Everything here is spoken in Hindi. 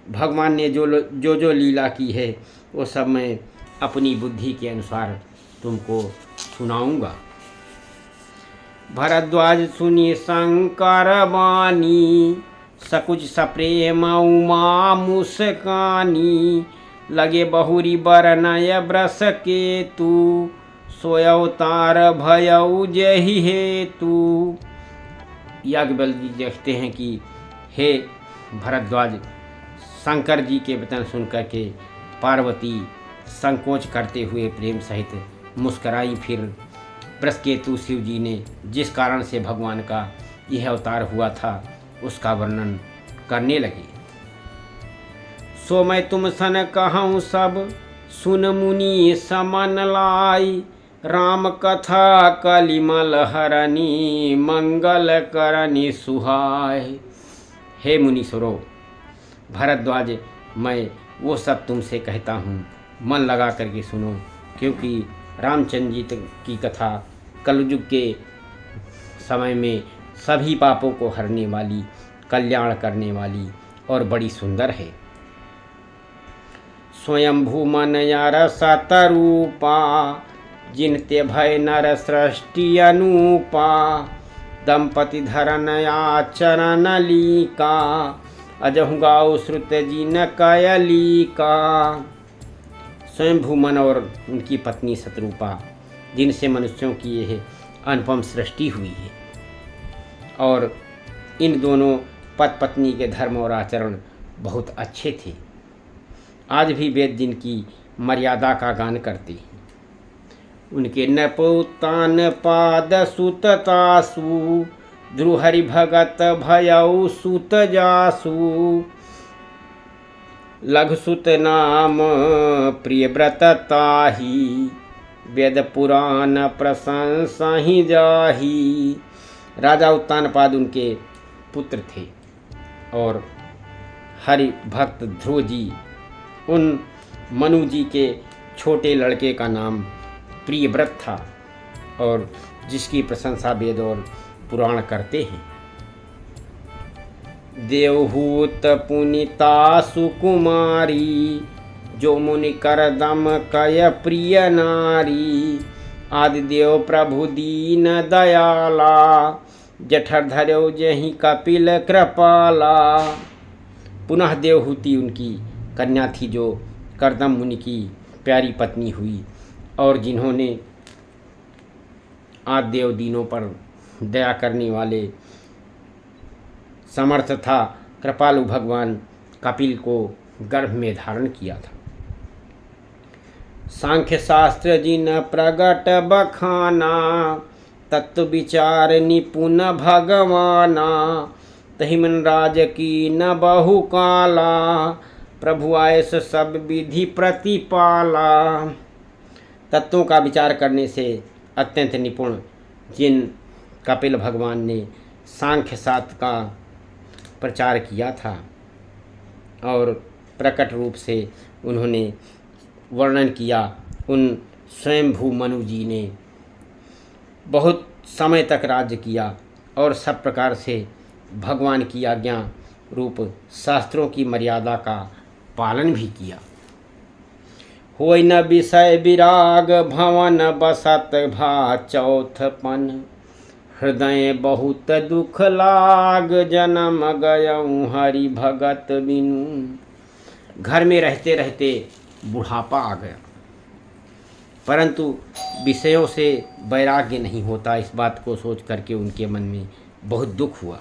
भगवान ने जो लीला की है वो सब मैं अपनी बुद्धि के अनुसार तुमको सुनाऊंगा। भरद्वाज सुनी शंकर वाणी, सकुच सप्रेम उमा मुस्कानी। लगे बहुरी बरनय ब्रस के तू, सोय अवतार भयउ जहि हेतु। याज्ञवल्क्य जी देखते हैं कि हे भरद्वाज, शंकर जी के वचन सुनकर के पार्वती संकोच करते हुए प्रेम सहित मुस्कराई। फिर बृहस्पति शिव जी ने जिस कारण से भगवान का यह अवतार हुआ था उसका वर्णन करने लगे। सो मैं तुम सन कहूँ सब, सुन मुनि समन लाई। राम कथा कलिमल हरनी, मंगल करनी सुहाय। हे मुनीश्वरों, भरद्वाज मैं वो सब तुमसे कहता हूँ, मन लगा करके सुनो, क्योंकि रामचंद्र जी की कथा कलयुग के समय में सभी पापों को हरने वाली, कल्याण करने वाली और बड़ी सुंदर है। स्वयंभू मन यार सतरूपा, जिनते भय नर सृष्टि अनुपा। दंपति धरन आचरण लीका, अजहु गाओ श्रुत जिन कयलिका। स्वयंभू मन और उनकी पत्नी शतरूपा, जिनसे मनुष्यों की यह अनुपम सृष्टि हुई है, और इन दोनों पति पत्नी के धर्म और आचरण बहुत अच्छे थे। आज भी वेद जिनकी मर्यादा का गान करते हैं। उनके नपोतान पाद सुततासु, ध्रुहरि भगत भयउ सुत जासु। लघुसुत नाम प्रिय व्रत ताही, वेद पुराण प्रशंसा ही जाही। राजा उत्तानपाद उनके पुत्र थे और हरि भक्त ध्रुव जी उन मनु जी के छोटे लड़के का नाम प्रियव्रत था, और जिसकी प्रशंसा वेद और पुराण करते हैं। देवहूत पुनिता सुकुमारी, जो मुनि कर दम कय प्रिय नारी। आदिदेव प्रभु दीन दयाला, जठर धर्यो जहि कपिल कृपाला। पुनः देवहूति उनकी कन्या थी, जो करदम मुनि की प्यारी पत्नी हुई, और जिन्होंने आदिदेव दीनों पर दया करने वाले समर्थ था कृपालु भगवान कपिल को गर्भ में धारण किया था। सांख्य शास्त्र जिन प्रगट बखाना, तत्व विचार निपुण भगवाना। तहि मन राज की न बहु काला, प्रभु आयस सब विधि प्रतिपाला। तत्वों का विचार करने से अत्यंत निपुण जिन कपिल भगवान ने सांख्य शास्त्र का प्रचार किया था, और प्रकट रूप से उन्होंने वर्णन किया। उन स्वयंभू मनु जी ने बहुत समय तक राज्य किया और सब प्रकार से भगवान की आज्ञा रूप शास्त्रों की मर्यादा का पालन भी किया। होय न विषय विराग भवन, बसत भा चौथपन। हृदय बहुत दुख लाग, जन्म गयऊँ हरि भगत बिनु। घर में रहते रहते बुढ़ापा आ गया, परंतु विषयों से वैराग्य नहीं होता। इस बात को सोच करके उनके मन में बहुत दुख हुआ।